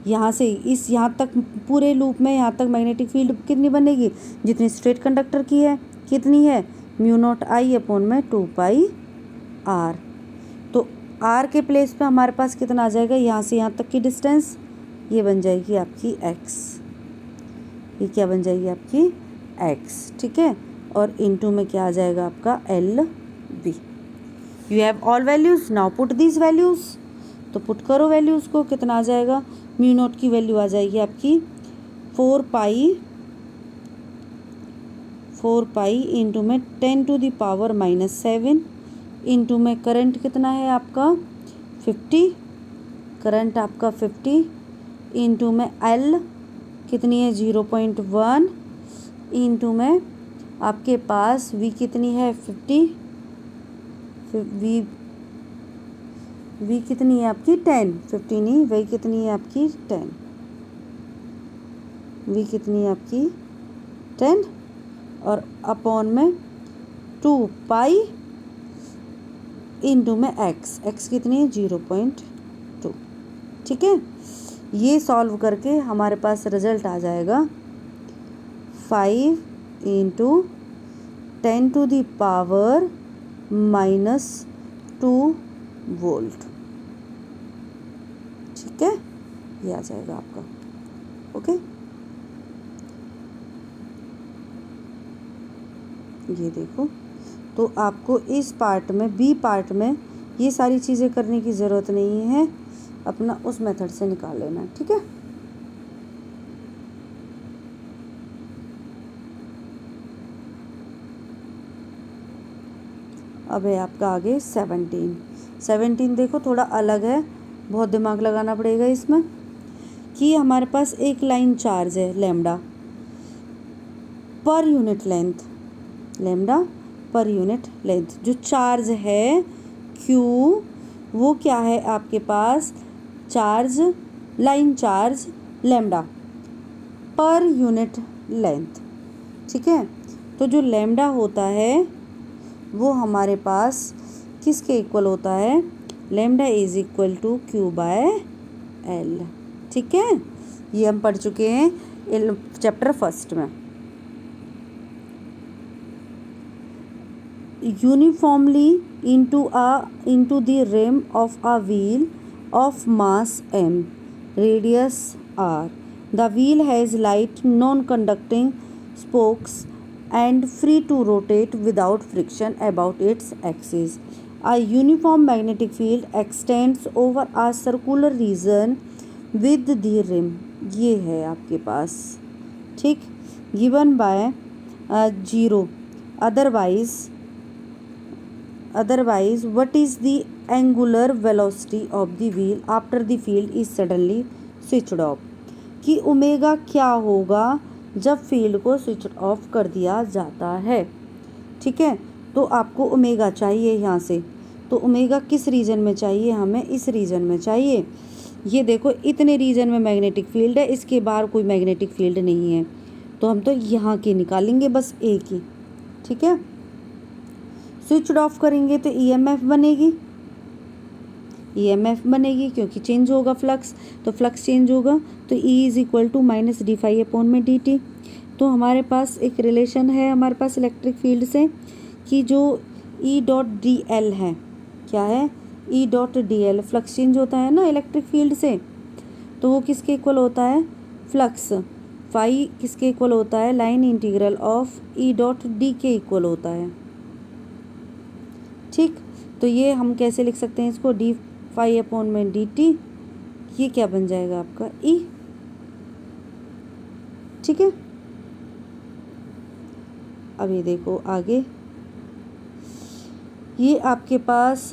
Speaker 1: यहाँ से इस यहाँ तक पूरे लूप में यहाँ तक मैग्नेटिक फील्ड कितनी बनेगी? जितनी स्ट्रेट कंडक्टर की है। कितनी है? μ0I/2πr। तो r के प्लेस पे हमारे पास कितना आ जाएगा? यहाँ से यहाँ तक की डिस्टेंस ये बन जाएगी आपकी x। ये क्या बन जाएगी? आपकी x। ठीक है। और इनटू में क्या आ जाएगा आपका? LV। You have all values, now put this values. तो पुट करो वैल्यूज को। कितना आ जाएगा? μ0 की वैल्यू आ जाएगी आपकी 4π इंटू में 10⁻⁻7 इंटू में करंट कितना है आपका? 50। करंट आपका 50 इंटू में L कितनी है? 0.1 इंटू में आपके पास V कितनी है? 50। V कितनी है आपकी? 10। 50 नहीं, V कितनी है आपकी? 10। V कितनी है आपकी? 10 और अपॉन में 2π इंटू में x कितनी है? 0.2। ठीक है। ये सॉल्व करके हमारे पास रिजल्ट आ जाएगा 5 × 10⁻⁻2 वोल्ट। ठीक है। ये आ जाएगा आपका। ओके। ये देखो, तो आपको इस पार्ट में, बी पार्ट में ये सारी चीज़ें करने की ज़रूरत नहीं है, अपना उस मेथड से निकाल लेना। ठीक है। अब है आपका आगे 17 देखो थोड़ा अलग है, बहुत दिमाग लगाना पड़ेगा इसमें। कि हमारे पास एक लाइन चार्ज है लैम्डा पर यूनिट लेंथ, जो चार्ज है Q, वो क्या है आपके पास? Charge, line charge lambda per unit length. ठीक है। तो जो लैम्डा होता है वो हमारे पास किसके इक्वल होता है? Lambda is equal to Q/L। ठीक है। ये हम पढ़ चुके हैं चैप्टर 1 में। Uniformly into the rim of a wheel of mass m, radius r. The wheel has light non-conducting spokes and free to rotate without friction about its axis. A uniform magnetic field extends over a circular region with the rim. ये है आपके पास। ठीक। given by 0. Otherwise, what is the angular velocity of the wheel after the field is suddenly switched off? कि omega क्या होगा जब field को switch off कर दिया जाता है। ठीक है। तो आपको ओमेगा चाहिए यहाँ से, तो ओमेगा किस रीजन में चाहिए? हमें इस रीजन में चाहिए। ये देखो, इतने रीजन में मैग्नेटिक फील्ड है, इसके बाहर कोई मैग्नेटिक फील्ड नहीं है, तो हम तो यहाँ की निकालेंगे बस ए की। ठीक है। स्विच ऑफ करेंगे तो ईएमएफ बनेगी, EMF बनेगी, क्योंकि चेंज होगा फ्लक्स, तो फ्लक्स चेंज होगा, तो E is equal to minus D phi upon में डी टी। तो हमारे पास एक रिलेशन है हमारे पास इलेक्ट्रिक फील्ड से कि जो E डॉट डी एल है, क्या है, E dot D L, flux change होता है ना इलेक्ट्रिक फील्ड से, तो वो किसके इक्वल होता है, फ्लक्स फाई किसके इक्वल होता है, line integral of E dot D के इक्वल होता है। ठीक, तो ये हम कैसे लिख सकते हैं इसको, डी फाई अपॉन में डी टी, ये क्या बन जाएगा आपका E। ठीक है, अब ये देखो आगे, ये आपके पास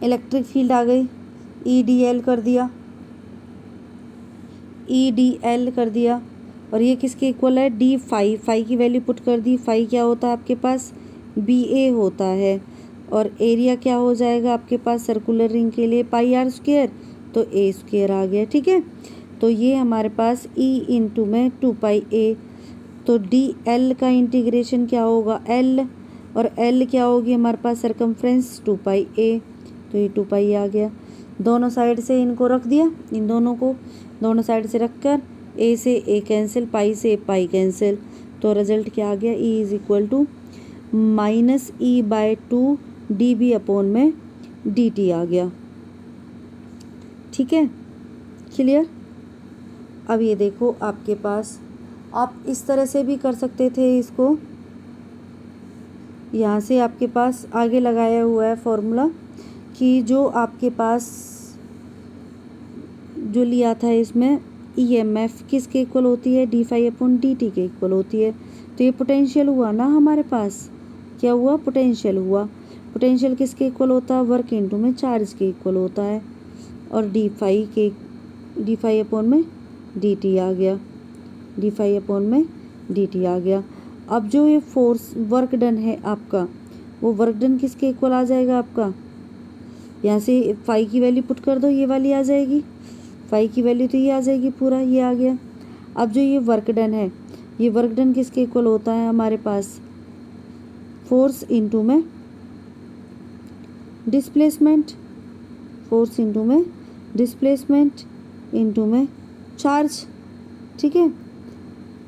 Speaker 1: इलेक्ट्रिक फील्ड आ गई, ई डी एल कर दिया, ई डी एल कर दिया, और ये किसके इक्वल है, डी फाई, फाई की वैल्यू पुट कर दी, फाई क्या होता है आपके पास, बी ए होता है, और एरिया क्या हो जाएगा आपके पास सर्कुलर रिंग के लिए, पाई आर स्क्वायर, तो ए स्क्वायर आ गया। ठीक है, तो ये हमारे पास ई इंटू में टू पाई ए, तो डी एल का इंटीग्रेशन क्या होगा, एल, और एल क्या होगी हमारे पास सरकमफ्रेंस टू पाई ए, तो ये टू पाई आ गया। दोनों साइड से इनको रख दिया, इन दोनों को दोनों साइड से रख कर ए से ए कैंसिल, पाई से पाई कैंसिल, तो रिजल्ट क्या आ गया, E is equal to minus E by two d B upon में डी टी आ गया। ठीक है, क्लियर। अब ये देखो आपके पास, आप इस तरह से भी कर सकते थे इसको, यहाँ से आपके पास आगे लगाया हुआ है फॉर्मूला कि जो आपके पास जो लिया था इसमें EMF किसके इक्वल होती है, D phi upon D T के इक्वल होती है। तो ये पोटेंशियल हुआ ना हमारे पास, क्या हुआ, पोटेंशियल हुआ। पोटेंशियल किसके इक्वल होता है, वर्क इनटू में चार्ज के इक्वल होता है, और डी फाई अपॉन में डी टी आ गया, डी फाई अपॉन में डी टी आ गया। अब जो ये फोर्स वर्क डन है आपका, वो वर्क डन किसके इक्वल आ जाएगा आपका, यहाँ से फाई की वैल्यू पुट कर दो, ये वाली आ जाएगी, फाई की वैल्यू तो ये आ जाएगी, पूरा ये आ गया। अब जो ये वर्क डन है, ये वर्क डन किसके इक्वल होता है हमारे पास, फोर्स इनटू में डिस्प्लेसमेंट, फोर्स इनटू में डिस्प्लेसमेंट इनटू में चार्ज। ठीक है,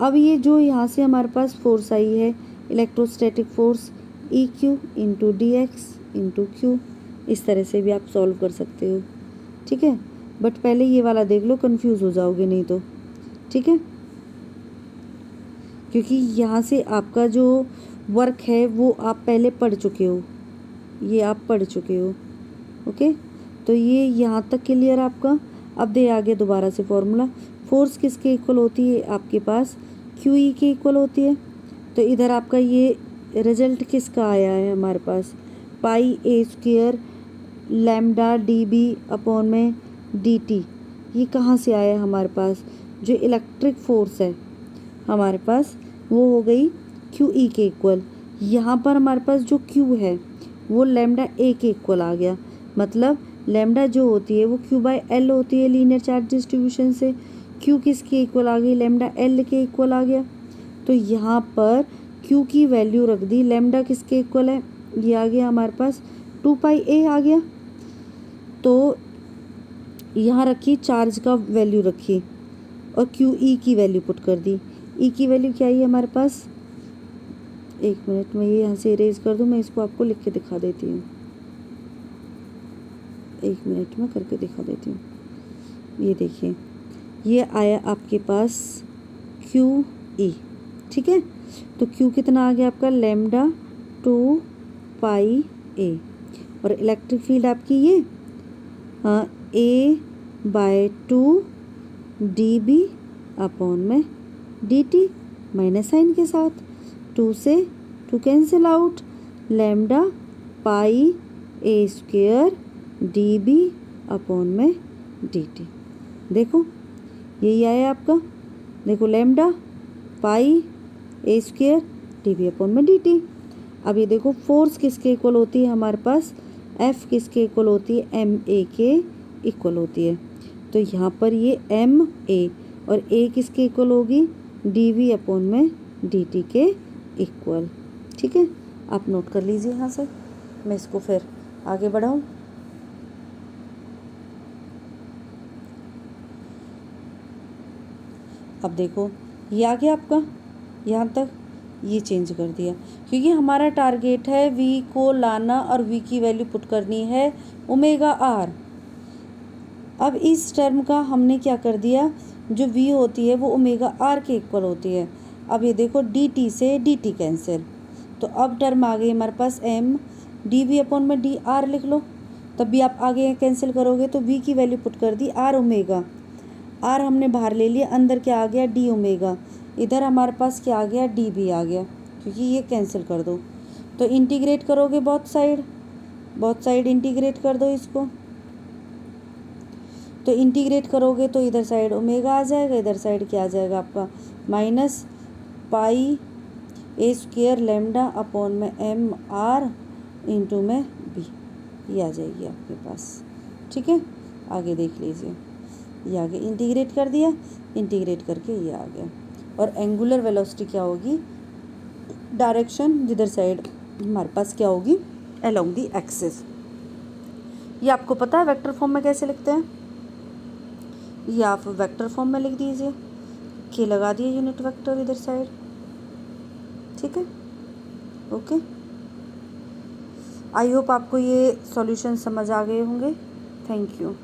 Speaker 1: अब ये जो यहाँ से हमारे पास फोर्स आई है, electrostatic force, E Q into D x into Q, इस तरह से भी आप सॉल्व कर सकते हो। ठीक है, बट पहले ये वाला देख लो, कंफ्यूज हो जाओगे नहीं तो। ठीक है, क्योंकि यहाँ से आपका जो वर्क है वो आप पहले पढ़ चुके हो, ये आप पढ़ चुके हो। ओके, तो ये यहाँ तक क्लियर आपका। अब दे आगे दोबारा से फॉर्मूला, फोर्स किसके इक्वल होती है आपके पास, क्यू ई के इक्वल होती है। तो इधर आपका ये रिजल्ट किसका आया है हमारे पास, pi a square lambda d B upon में डी टी, ये कहाँ से आया हमारे पास, जो इलेक्ट्रिक फोर्स है हमारे पास वो हो गई क्यू ई के इक्वल। यहाँ पर हमारे पास जो क्यू है वो लैम्डा ए के इक्वल आ गया, मतलब लैम्डा जो होती है वो क्यू बाय एल होती है लीनियर चार्ज डिस्ट्रीब्यूशन से, क्यू किसके इक्वल आ गई, लैम्डा एल के इक्वल आ गया। तो यहाँ पर क्यू की वैल्यू रख दी, लैम्डा किसके इक्वल है, ये आ गया हमारे पास टू पाई ए आ गया। तो यहाँ रखी चार्ज का वैल्यू रखी और क्यू ई की वैल्यू पुट कर दी। ई की वैल्यू क्या आई है हमारे पास, एक मिनट में ये यहाँ से इरेज कर दूँ, मैं इसको आपको लिख के दिखा देती हूँ, एक मिनट में करके दिखा देती हूँ। ये देखिए, ये आया आपके पास क्यू ई। ठीक है, तो क्यू कितना आ गया आपका, लैम्डा टू पाई ए, और इलेक्ट्रिक फील्ड आपकी ये a by two d B upon में डी टी, माइनस साइन के साथ, टू से two cancel out, lambda pi a square d B upon में डी टी। देखो यही आया आपका, देखो lambda pi a square d B upon में डी टी। अब ये देखो फोर्स किसके इक्वल होती है हमारे पास, एफ किसके इक्वल होती है, एम ए के इक्वल होती है। तो यहाँ पर ये एम ए और ए किसके इक्वल होगी, डी वी अपॉन में डी टी के इक्वल। ठीक है, आप नोट कर लीजिए यहाँ से, मैं इसको फिर आगे बढ़ाओ। अब देखो ये आ गया आपका यहाँ तक, ये चेंज कर दिया क्योंकि हमारा टारगेट है v को लाना और v की वैल्यू पुट करनी है ओमेगा r। अब इस टर्म का हमने क्या कर दिया, जो v होती है वो ओमेगा r के इक्वल होती है। अब ये देखो dt से dt कैंसिल, तो अब टर्म आ गई हमारे पास m dv अपॉन में dr लिख लो। तब भी आप आगे कैंसिल करोगे तो v की वैल्यू पुट कर दी r ओमेगा, r हमने बाहर ले लिया, अंदर क्या आ गया d ओमेगा, इधर हमारे पास क्या आ गया डी भी आ गया क्योंकि ये कैंसिल कर दो। तो इंटीग्रेट करोगे बहुत साइड इंटीग्रेट कर दो इसको, तो इंटीग्रेट करोगे तो इधर साइड ओमेगा आ जाएगा, इधर साइड क्या आ जाएगा आपका माइनस पाई ए स्क्वेयर लेमडा अपॉन में एम आर इंटू में बी, ये आ जाएगी आपके पास। ठीक है, आगे देख लीजिए, ये आगे इंटीग्रेट कर दिया, इंटीग्रेट करके ये आ गया। और एंगुलर वेलोसिटी क्या होगी, डायरेक्शन जिधर साइड हमारे पास क्या होगी अलोंग दी एक्सिस। ये आपको पता है वेक्टर फॉर्म में कैसे लिखते हैं, ये आप वेक्टर फॉर्म में लिख दीजिए, के लगा दिए यूनिट वेक्टर इधर साइड। ठीक है, ओके। आई होप आपको ये सॉल्यूशन समझ आ गए होंगे। Thank you.